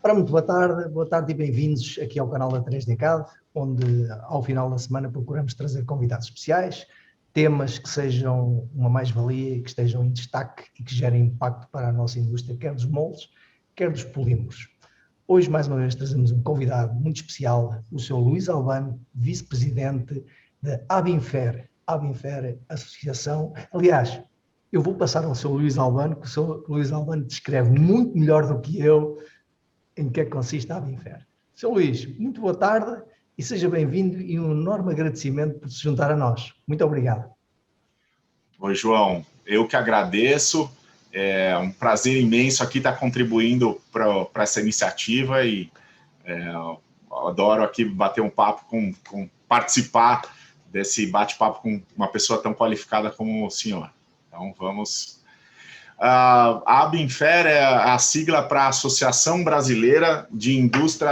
Ora, muito boa tarde e bem-vindos aqui ao canal da 3DCAD, onde ao final da semana procuramos trazer convidados especiais, temas que sejam uma mais-valia, que estejam em destaque e que gerem impacto para a nossa indústria, quer dos moldes, quer dos polímeros. Hoje, mais uma vez, trazemos um convidado muito especial, o Sr. Luís Albano, vice-presidente da Abinfer, associação. Aliás, eu vou passar ao Sr. Luís Albano, que o Sr. Luís Albano descreve muito melhor do que eu em que é que consiste a Abinfer. Sr. Luís, muito boa tarde e seja bem-vindo e um enorme agradecimento por se juntar a nós. Muito obrigado. Oi, João. Eu que agradeço. É um prazer imenso aqui estar contribuindo para essa iniciativa e eu adoro aqui bater um papo, participar desse bate-papo com uma pessoa tão qualificada como o senhor. Então, vamos... A Abinfer é a sigla para a Associação Brasileira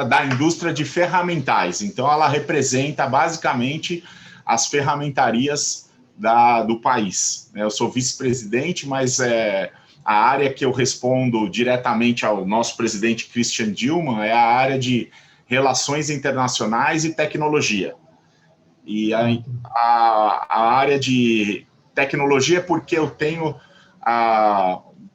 da Indústria de Ferramentais. Então, ela representa basicamente as ferramentarias do país. Eu sou vice-presidente, mas a área que eu respondo diretamente ao nosso presidente Christian Dillmann é a área de Relações Internacionais e Tecnologia. E a área de tecnologia é porque eu tenho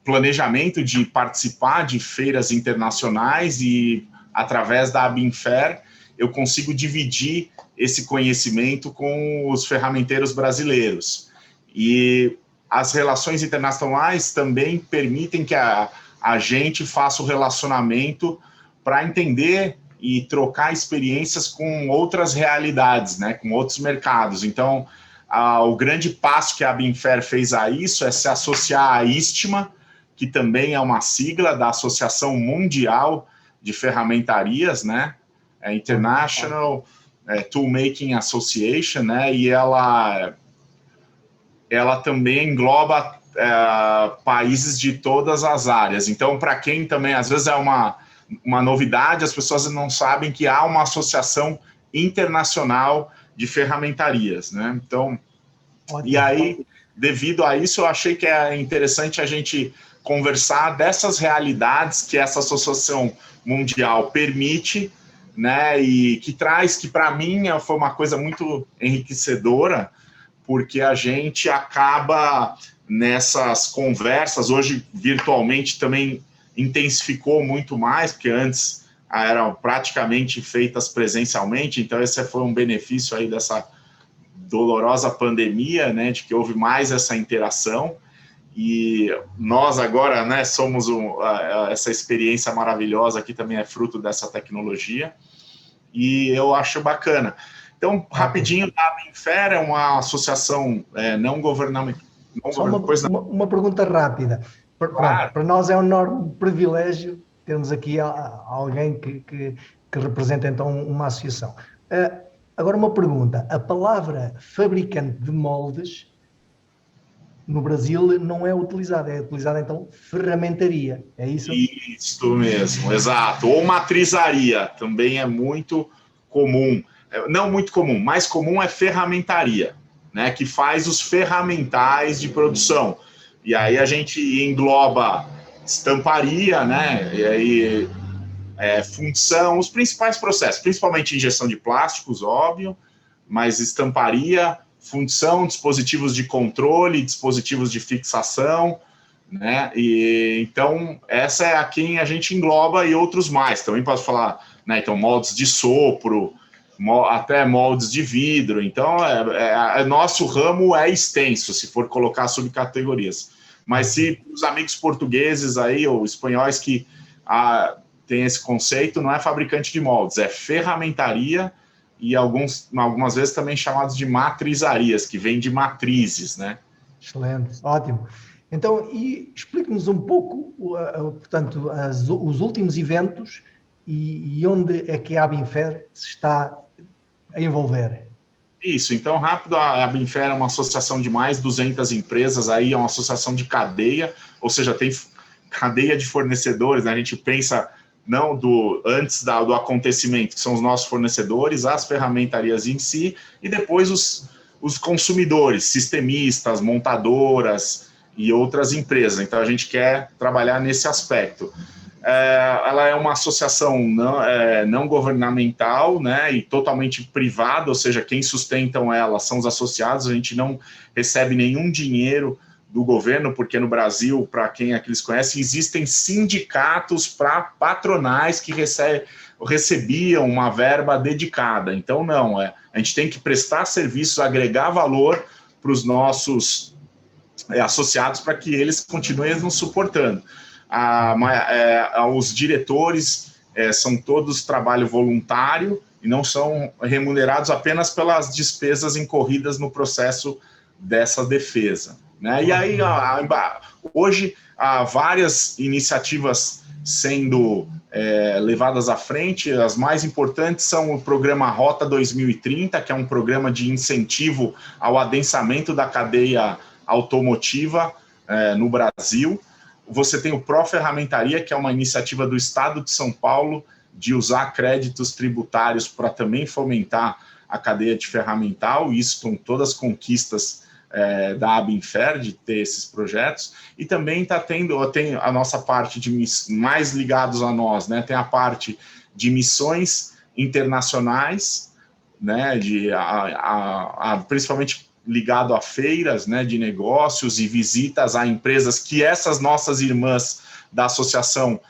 planejamento de participar de feiras internacionais e, através da Abinfer, eu consigo dividir esse conhecimento com os ferramenteiros brasileiros. E as relações internacionais também permitem que a gente faça o relacionamento para entender e trocar experiências com outras realidades, né, com outros mercados. Então, o grande passo que a Abinfer fez a isso é se associar à ISTMA, que também é uma sigla da Associação Mundial de Ferramentarias, né? International Toolmaking Association, né? E ela também engloba países de todas as áreas. Então, para quem também, às vezes é uma novidade, as pessoas não sabem que há uma associação internacional de ferramentarias, né? Então, e aí, devido a isso, eu achei que é interessante a gente conversar dessas realidades que essa associação mundial permite, né? E que traz, que para mim foi uma coisa muito enriquecedora, porque a gente acaba nessas conversas, hoje virtualmente também intensificou muito mais, porque antes eram praticamente feitas presencialmente, então esse foi um benefício aí dessa dolorosa pandemia, né, de que houve mais essa interação, e nós agora, né, somos essa experiência maravilhosa que também é fruto dessa tecnologia, e eu acho bacana. Então, rapidinho, a Abinfer é uma associação não governamental. Só uma pergunta rápida. Claro. Para nós é um enorme privilégio termos aqui alguém que representa então uma associação. Agora uma pergunta, a palavra fabricante de moldes no Brasil não é utilizada, é utilizada então ferramentaria, é isso? Isso mesmo, exato. Ou matrizaria, também é muito comum. Não muito comum, mais comum é ferramentaria, né, que faz os ferramentais de produção. E aí a gente engloba estamparia, né, e aí função, os principais processos, principalmente injeção de plásticos, óbvio, mas estamparia, função, dispositivos de controle, dispositivos de fixação, né, e então essa é a quem a gente engloba e outros mais, também posso falar, né, então moldes de sopro, até moldes de vidro, então nosso ramo é extenso, se for colocar subcategorias, mas se os amigos portugueses aí, ou espanhóis que tem esse conceito, não é fabricante de moldes, é ferramentaria e algumas vezes também chamados de matrizarias, que vem de matrizes, né? Excelente, ótimo. Então, explique-nos um pouco, portanto, os últimos eventos e onde é que a Abinfer se está a envolver. Isso, então, rápido, a Abinfer é uma associação de mais de 200 empresas, aí é uma associação de cadeia, ou seja, tem cadeia de fornecedores, né? A gente pensa não antes do acontecimento, que são os nossos fornecedores, as ferramentarias em si, e depois os consumidores, sistemistas, montadoras e outras empresas. Então, a gente quer trabalhar nesse aspecto. ela é uma associação não governamental, né, e totalmente privada, ou seja, quem sustentam ela são os associados, a gente não recebe nenhum dinheiro do governo, porque no Brasil, para quem aqueles conhecem, existem sindicatos patronais que recebiam uma verba dedicada. Então, não, a gente tem que prestar serviços, agregar valor para os nossos associados para que eles continuem nos suportando. Os diretores são todos trabalho voluntário e não são remunerados apenas pelas despesas incorridas no processo dessa defesa, né? E aí, hoje, há várias iniciativas sendo levadas à frente. As mais importantes são o programa Rota 2030, que é um programa de incentivo ao adensamento da cadeia automotiva no Brasil. Você tem o Pró-Ferramentaria, que é uma iniciativa do Estado de São Paulo de usar créditos tributários para também fomentar a cadeia de ferramental. Isso com todas as conquistas da Abinfer, de ter esses projetos. E também tem a nossa parte de mais ligados a nós, né? Tem a parte de missões internacionais, né? Principalmente ligado a feiras, né, de negócios e visitas a empresas que essas nossas irmãs da Associação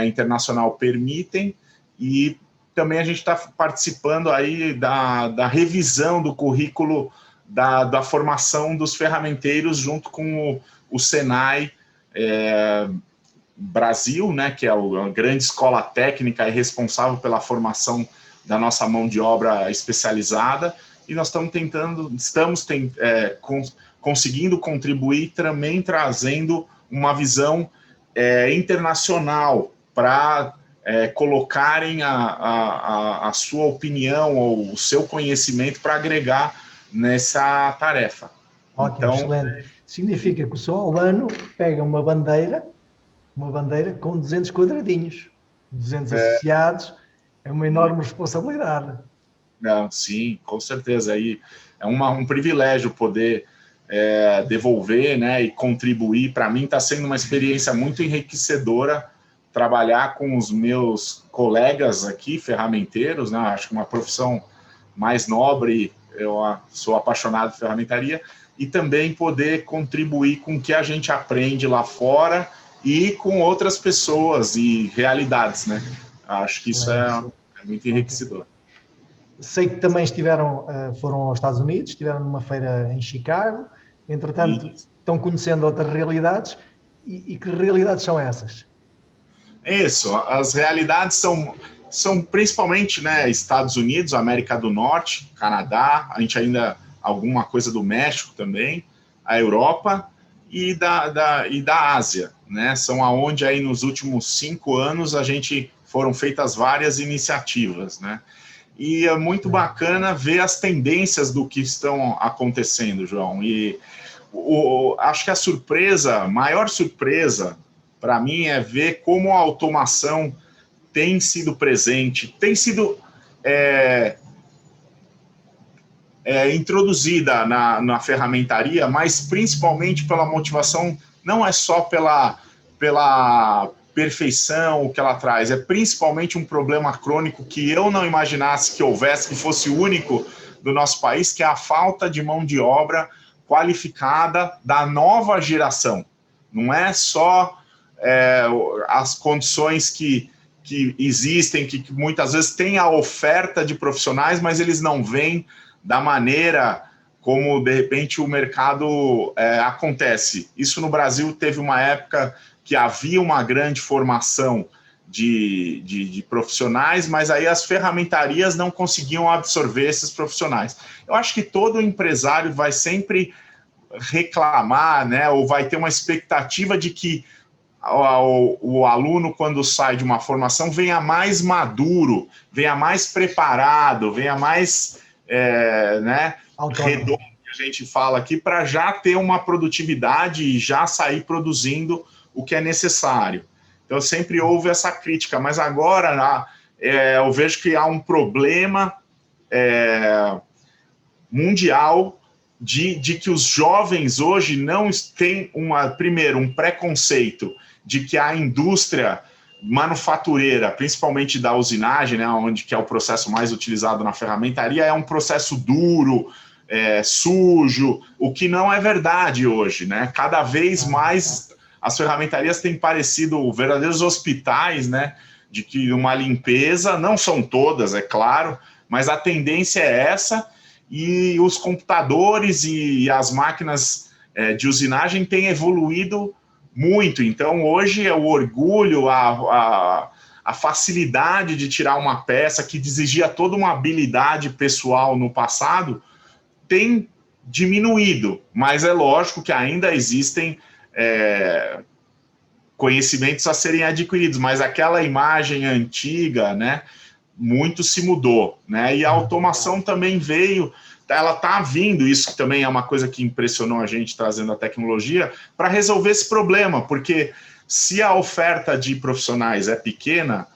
Internacional permitem. E também a gente está participando aí da revisão do currículo da formação dos ferramenteiros junto com o Senai Brasil, né, que é a grande escola técnica e responsável pela formação da nossa mão de obra especializada. E nós estamos conseguindo contribuir também trazendo uma visão internacional para colocarem a sua opinião ou o seu conhecimento para agregar nessa tarefa. Ótimo, então, excelente. Significa que o Solano pega uma bandeira com 200 quadradinhos, 200 associados, é uma enorme responsabilidade. Não, sim, com certeza. Aí é um privilégio poder devolver, né, e contribuir. Para mim está sendo uma experiência muito enriquecedora trabalhar com os meus colegas aqui, ferramenteiros, né? Acho que uma profissão mais nobre. Eu sou apaixonado por ferramentaria e também poder contribuir com o que a gente aprende lá fora e com outras pessoas e realidades, né? Acho que isso é muito enriquecedor. Sei que também foram aos Estados Unidos, estiveram numa feira em Chicago, entretanto estão conhecendo outras realidades. E que realidades são essas? Isso, as realidades são principalmente, né, Estados Unidos, América do Norte, Canadá, a gente ainda alguma coisa do México também, a Europa e da Ásia, né? São aonde aí nos últimos 5 anos foram feitas várias iniciativas, né? E é muito bacana ver as tendências do que estão acontecendo, João. E acho que a maior surpresa para mim é ver como a automação tem sido presente, tem sido introduzida na ferramentaria, mas principalmente pela motivação, não é só pela perfeição que ela traz, é principalmente um problema crônico que eu não imaginasse que houvesse, que fosse único do nosso país, que é a falta de mão de obra qualificada da nova geração. Não é só as condições que existem, que muitas vezes tem a oferta de profissionais, mas eles não vêm da maneira como, de repente, o mercado acontece. Isso no Brasil teve uma época que havia uma grande formação de profissionais, mas aí as ferramentarias não conseguiam absorver esses profissionais. Eu acho que todo empresário vai sempre reclamar, né, ou vai ter uma expectativa de que o aluno, quando sai de uma formação, venha mais maduro, venha mais preparado, venha mais redondo, que a gente fala aqui, para já ter uma produtividade e já sair produzindo o que é necessário. Então, sempre houve essa crítica, mas agora eu vejo que há um problema mundial de que os jovens hoje não têm, primeiro, um preconceito de que a indústria manufatureira, principalmente da usinagem, né, onde que é o processo mais utilizado na ferramentaria, é um processo duro, sujo, o que não é verdade hoje, né? Cada vez mais as ferramentarias têm parecido verdadeiros hospitais, né? De que uma limpeza, não são todas, é claro, mas a tendência é essa, e os computadores e as máquinas de usinagem têm evoluído muito. Então, hoje é o orgulho, a facilidade de tirar uma peça que exigia toda uma habilidade pessoal no passado, tem diminuído, mas é lógico que ainda existem conhecimentos a serem adquiridos, mas aquela imagem antiga, né, muito se mudou, né, e a automação também veio, ela está vindo, isso também é uma coisa que impressionou a gente trazendo a tecnologia, para resolver esse problema, porque se a oferta de profissionais é pequena,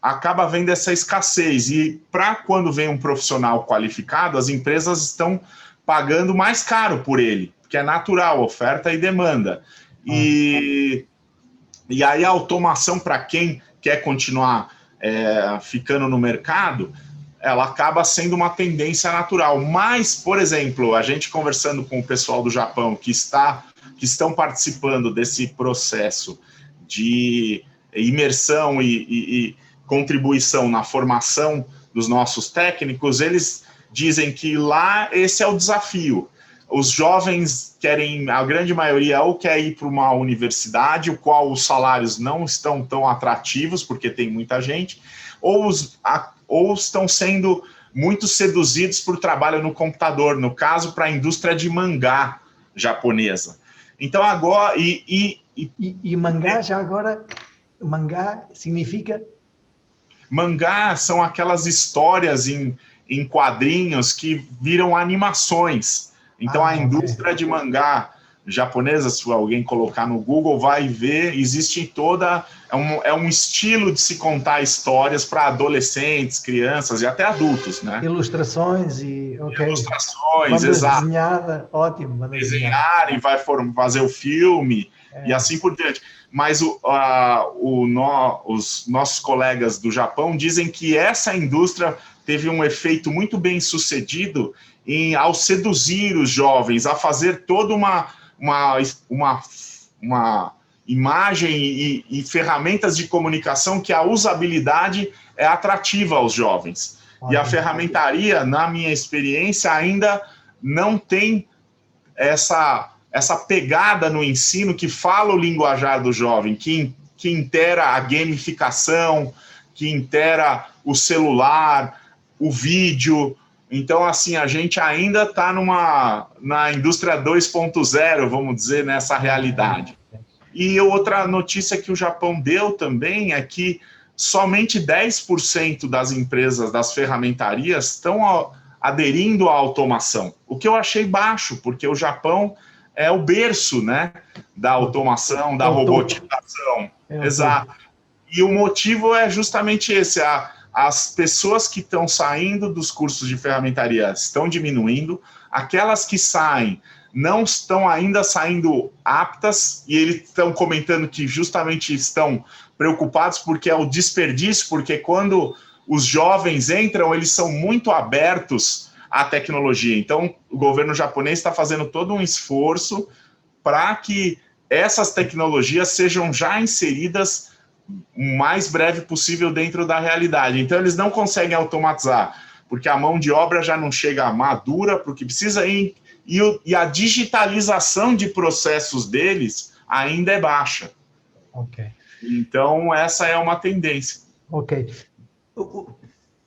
acaba havendo essa escassez, e para quando vem um profissional qualificado, as empresas estão pagando mais caro por ele, que é natural, oferta e demanda. E aí a automação, para quem quer continuar ficando no mercado, ela acaba sendo uma tendência natural. Mas, por exemplo, a gente conversando com o pessoal do Japão que estão participando desse processo de imersão e contribuição na formação dos nossos técnicos, eles dizem que lá esse é o desafio. Os jovens querem, a grande maioria, ou quer ir para uma universidade, o qual os salários não estão tão atrativos, porque tem muita gente, ou estão sendo muito seduzidos por trabalho no computador, no caso, para a indústria de mangá japonesa. Então, agora... E mangá, já agora, mangá significa... Mangá são aquelas histórias em quadrinhos que viram animações. Então, a indústria de mangá japonesa, se alguém colocar no Google, vai ver, existe toda... É um estilo de se contar histórias para adolescentes, crianças e até adultos, né? Ilustrações e... Ilustrações, exato. Desenhada, ótimo. Desenhar e vai fazer o filme e assim por diante. Mas os nossos colegas do Japão dizem que essa indústria teve um efeito muito bem sucedido ao seduzir os jovens, a fazer toda uma imagem e ferramentas de comunicação que a usabilidade é atrativa aos jovens. E a ferramentaria, na minha experiência, ainda não tem essa pegada no ensino que fala o linguajar do jovem, que intera a gamificação, que intera o celular, o vídeo. Então, assim, a gente ainda está na indústria 2.0, vamos dizer, nessa realidade. E outra notícia que o Japão deu também é que somente 10% das empresas, das ferramentarias, estão aderindo à automação, o que eu achei baixo, porque o Japão é o berço, né, da automação, da robotização. Exato. E o motivo é justamente esse, as pessoas que estão saindo dos cursos de ferramentaria estão diminuindo, aquelas que saem não estão ainda saindo aptas, e eles estão comentando que justamente estão preocupados porque é o desperdício, porque quando os jovens entram, eles são muito abertos à tecnologia. Então, o governo japonês está fazendo todo um esforço para que essas tecnologias sejam já inseridas o mais breve possível dentro da realidade. Então, eles não conseguem automatizar, porque a mão de obra já não chega madura para o que precisa, e a digitalização de processos deles ainda é baixa. Ok. Então, essa é uma tendência. Ok.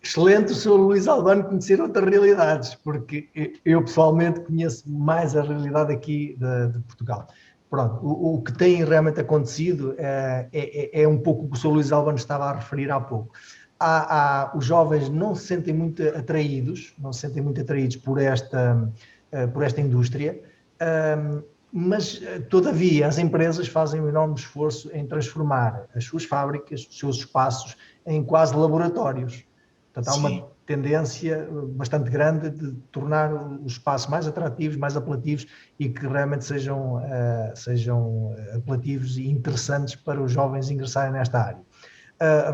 Excelente o Sr. Luís Albano conhecer outras realidades, porque eu pessoalmente conheço mais a realidade aqui de Portugal. Pronto, o que tem realmente acontecido é um pouco o que o Sr. Luís Albano estava a referir há pouco. Os jovens não se sentem muito atraídos por esta indústria, mas, todavia, as empresas fazem um enorme esforço em transformar as suas fábricas, os seus espaços, em quase laboratórios. Portanto, há uma tendência bastante grande de tornar os espaços mais atrativos, mais apelativos, e que realmente sejam apelativos e interessantes para os jovens ingressarem nesta área.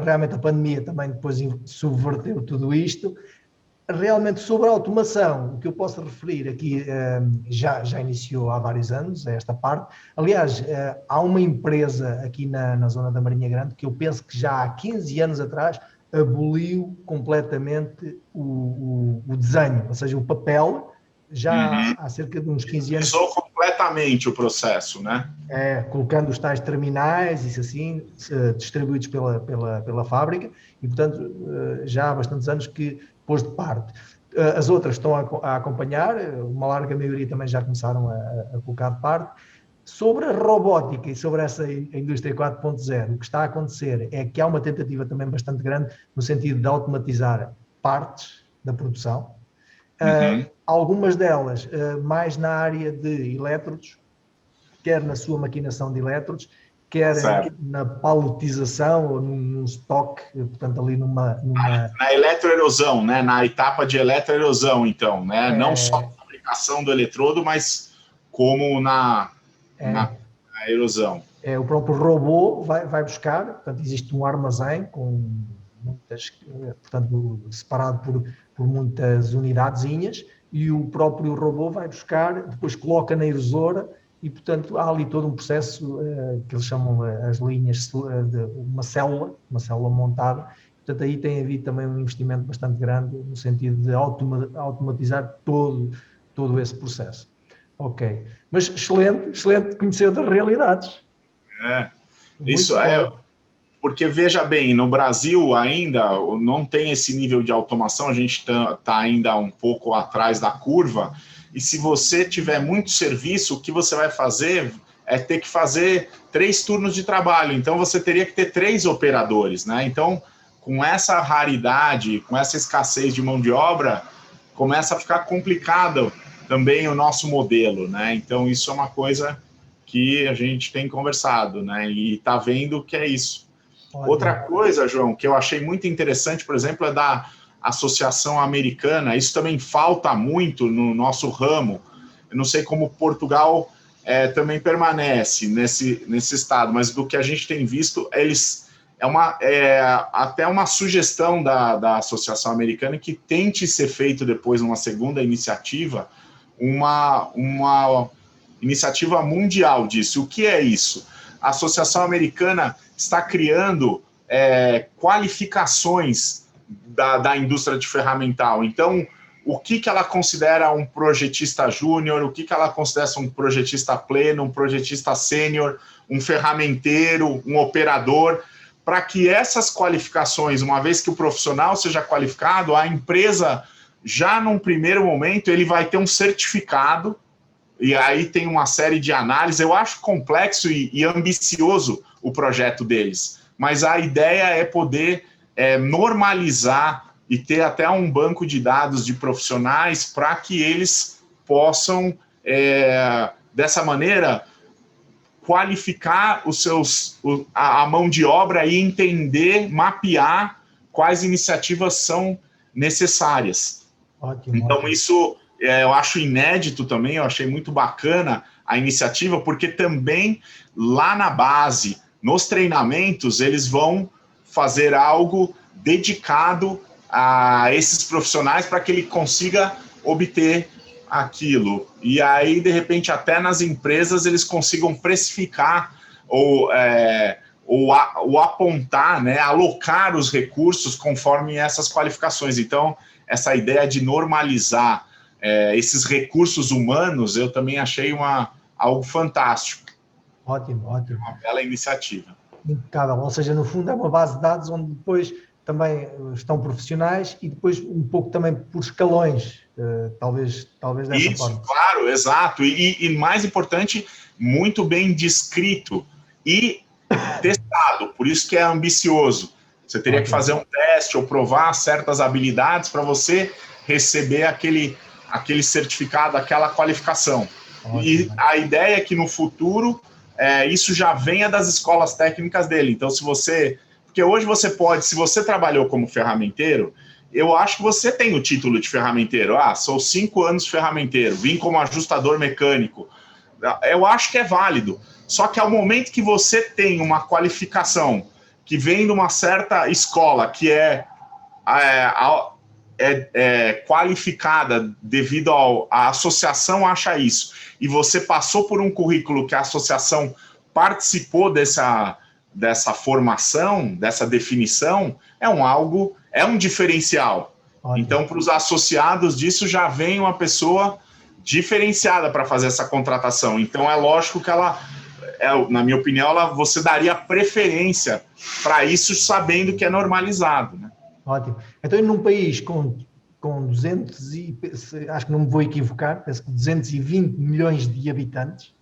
Realmente a pandemia também depois subverteu tudo isto. Realmente sobre a automação, o que eu posso referir aqui já iniciou há vários anos esta parte. Aliás, há uma empresa aqui na zona da Marinha Grande que eu penso que já há 15 anos atrás aboliu completamente o desenho, ou seja, o papel, já há cerca de uns 15 anos. Usou completamente o processo, né? Colocando os tais terminais, isso assim, distribuídos pela fábrica, e portanto já há bastantes anos que pôs de parte. As outras estão a acompanhar, uma larga maioria também já começaram a colocar de parte. Sobre a robótica e sobre essa indústria 4.0, o que está a acontecer é que há uma tentativa também bastante grande no sentido de automatizar partes da produção. Algumas delas mais na área de elétrodos, quer na sua maquinação de elétrodos, quer na paletização ou num estoque, portanto ali numa... Na eletroerosão, né? Na etapa de eletroerosão, então, né? Não só a fabricação do eletrodo, mas como na erosão. O próprio robô vai buscar, portanto existe um armazém com muitas, portanto separado por muitas unidadezinhas, e o próprio robô vai buscar, depois coloca na erosora, e portanto há ali todo um processo que eles chamam as linhas de uma célula montada. Portanto aí tem havido também um investimento bastante grande no sentido de automatizar todo esse processo. Ok, mas excelente conhecer das realidades. Isso é, porque veja bem, no Brasil ainda não tem esse nível de automação, a gente está ainda um pouco atrás da curva, e se você tiver muito serviço, o que você vai fazer é ter que fazer 3 turnos de trabalho, então você teria que ter 3 operadores, né? Então, com essa raridade, com essa escassez de mão de obra, começa a ficar complicado também o nosso modelo, né? Então, isso é uma coisa que a gente tem conversado, né? E está vendo que é isso. Outra coisa, João, que eu achei muito interessante, por exemplo, é da Associação Americana. Isso também falta muito no nosso ramo. Eu não sei como Portugal também permanece nesse estado, mas do que a gente tem visto, até uma sugestão da Associação Americana que tente ser feito depois uma segunda iniciativa, uma iniciativa mundial disso. O que é isso? A Associação Americana está criando qualificações da indústria de ferramental. Então, o que ela considera um projetista júnior, o que ela considera um projetista pleno, um projetista sênior, um ferramenteiro, um operador, para que essas qualificações, uma vez que o profissional seja qualificado, a empresa, já num primeiro momento, ele vai ter um certificado, e aí tem uma série de análises. Eu acho complexo e ambicioso o projeto deles, mas a ideia é poder normalizar e ter até um banco de dados de profissionais para que eles possam, dessa maneira, qualificar a mão de obra e entender, mapear quais iniciativas são necessárias. Ótimo, então, ótimo. Isso eu acho inédito também, eu achei muito bacana a iniciativa, porque também lá na base, nos treinamentos, eles vão fazer algo dedicado a esses profissionais para que ele consiga obter aquilo. E aí, de repente, até nas empresas eles consigam precificar ou apontar, né, alocar os recursos conforme essas qualificações. Então, essa ideia de normalizar esses recursos humanos, eu também achei algo fantástico. Ótimo. Uma bela iniciativa. Impecável, ou seja, no fundo é uma base de dados onde depois também estão profissionais e depois um pouco também por escalões, talvez dessa forma. Isso, claro, exato. E mais importante, muito bem descrito e testado, por isso que é ambicioso. Você teria que fazer um teste ou provar certas habilidades para você receber aquele certificado, aquela qualificação. E a ideia é que no futuro isso já venha das escolas técnicas dele. Então, porque hoje você pode, se você trabalhou como ferramenteiro, eu acho que você tem o título de ferramenteiro. Sou 5 anos ferramenteiro, vim como ajustador mecânico. Eu acho que é válido. Só que ao momento que você tem uma qualificação que vem de uma certa escola que é qualificada devido à associação acha isso, e você passou por um currículo que a associação participou dessa formação, dessa definição, é um diferencial. Ótimo. Então, para os associados disso, já vem uma pessoa diferenciada para fazer essa contratação. Então, é lógico que na minha opinião, você daria preferência para isso, sabendo que é normalizado, né? Ótimo. Então, num país com 200 acho que não me vou equivocar, penso que 220 milhões de habitantes,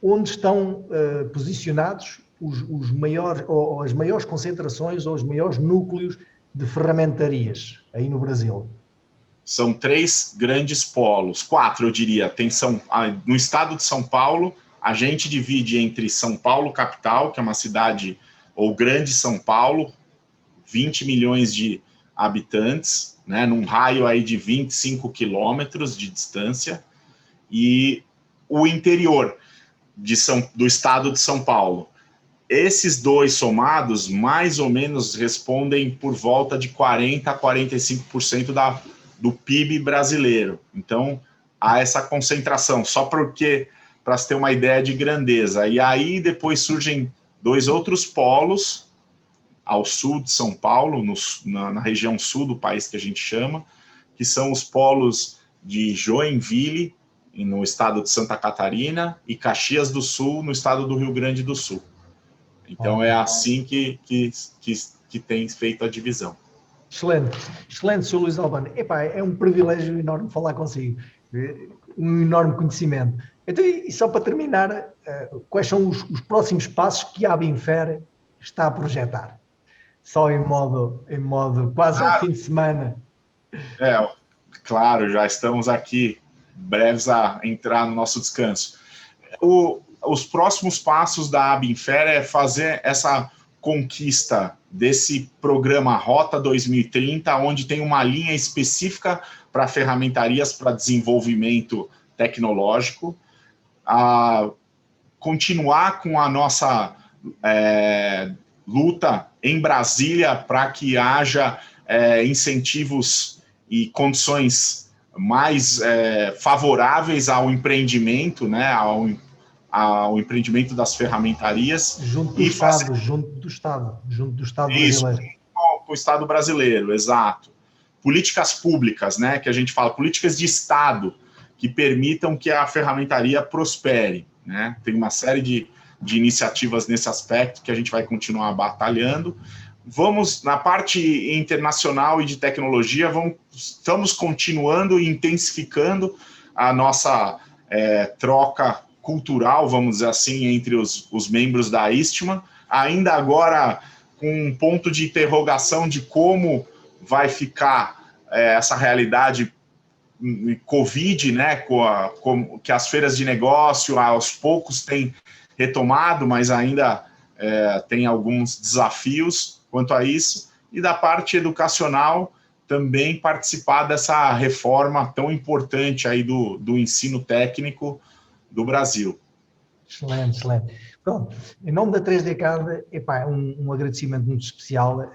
onde estão posicionados os maiores, ou as maiores concentrações ou os maiores núcleos de ferramentarias aí no Brasil? São 3 grandes polos, 4 eu diria. No estado de São Paulo, a gente divide entre São Paulo capital, que é uma cidade, ou Grande São Paulo, 20 milhões de habitantes, né, num raio aí de 25 quilômetros de distância, e o interior do estado de São Paulo. Esses 2 somados, mais ou menos, respondem por volta de 40% a 45% do PIB brasileiro. Então, há essa concentração, só para se ter uma ideia de grandeza. E aí, depois surgem 2 outros polos, ao sul de São Paulo, na região sul do país que a gente chama, que são os polos de Joinville, no estado de Santa Catarina, e Caxias do Sul, no estado do Rio Grande do Sul. Então, é assim que tem feito a divisão. Excelente, excelente, Sr. Luís Albano. Epá, é um privilégio enorme falar consigo, um enorme conhecimento. Então, e só para terminar, quais são os próximos passos que a Abinfer está a projetar? Só em modo quase ao fim de semana. Claro, já estamos aqui breves a entrar no nosso descanso. Os próximos passos da Abinfer é fazer essa conquista desse programa Rota 2030, onde tem uma linha específica para ferramentarias para desenvolvimento tecnológico, continuar com a nossa luta em Brasília para que haja incentivos e condições mais favoráveis ao empreendimento, né, ao empreendimento das ferramentarias. Junto do Estado brasileiro. Com o Estado brasileiro, exato. Políticas públicas, né, que a gente fala, políticas de Estado, que permitam que a ferramentaria prospere, né? Tem uma série de iniciativas nesse aspecto que a gente vai continuar batalhando. Na parte internacional e de tecnologia, estamos continuando e intensificando a nossa troca cultural, vamos dizer assim, entre os membros da Istma, ainda agora com um ponto de interrogação de como vai ficar essa realidade Covid, né, que as feiras de negócio aos poucos têm retomado, mas ainda tem alguns desafios quanto a isso, e da parte educacional também participar dessa reforma tão importante aí do ensino técnico do Brasil. Excelente, excelente. Pronto, em nome da 3DCAD, um agradecimento muito especial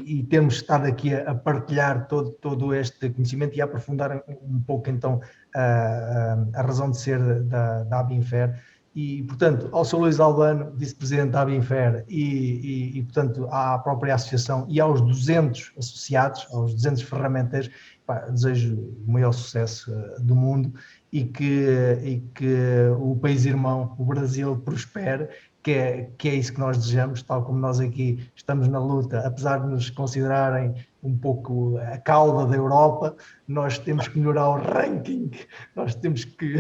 e termos estado aqui a partilhar todo este conhecimento e a aprofundar um pouco então a razão de ser da Abinfer. E, portanto, ao Sr. Luís Albano, vice-presidente da Abinfer e, portanto, à própria associação e aos 200 associados, aos 200 ferramentas, desejo o maior sucesso do mundo e que o país irmão, o Brasil, prospere, que é isso que nós desejamos, tal como nós aqui estamos na luta, apesar de nos considerarem um pouco a cauda da Europa, nós temos que melhorar o ranking, nós temos que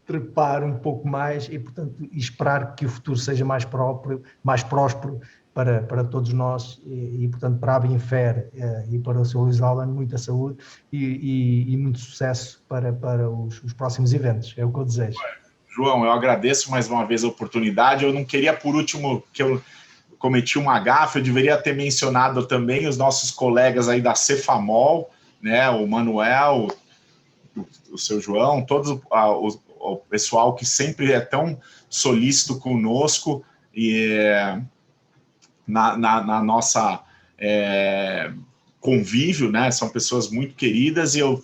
trepar um pouco mais e, portanto, esperar que o futuro seja mais próspero para todos nós e, portanto, para a Abinfer e para o Sr. Luís Albano, muita saúde e muito sucesso para os próximos eventos. É o que eu desejo. João, eu agradeço mais uma vez a oportunidade. Eu não queria, por último, que eu cometi uma gafe, eu deveria ter mencionado também os nossos colegas aí da Cefamol, né, o Manuel, o seu João, todos o pessoal que sempre é tão solícito conosco na nossa convívio, né? São pessoas muito queridas e eu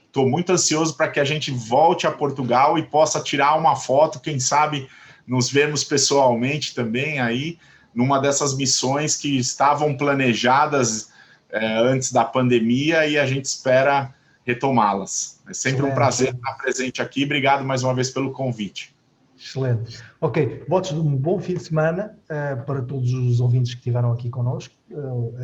estou muito ansioso para que a gente volte a Portugal e possa tirar uma foto, quem sabe nos vermos pessoalmente também aí, numa dessas missões que estavam planejadas antes da pandemia e a gente espera retomá-las. É sempre um prazer estar presente aqui. Obrigado mais uma vez pelo convite. Excelente. Ok, votos de um bom fim de semana para todos os ouvintes que estiveram aqui connosco.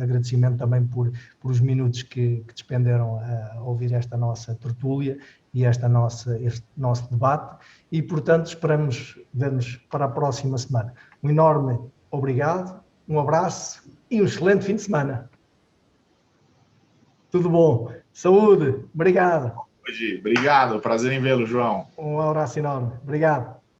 Agradecimento também por os minutos que despenderam a ouvir esta nossa tertúlia e este nosso debate. E, portanto, esperamos ver-nos para a próxima semana. Um enorme obrigado, um abraço e um excelente fim de semana. Tudo bom. Saúde. Obrigado. Obrigado. Prazer em vê-lo, João. Um abraço enorme. Obrigado.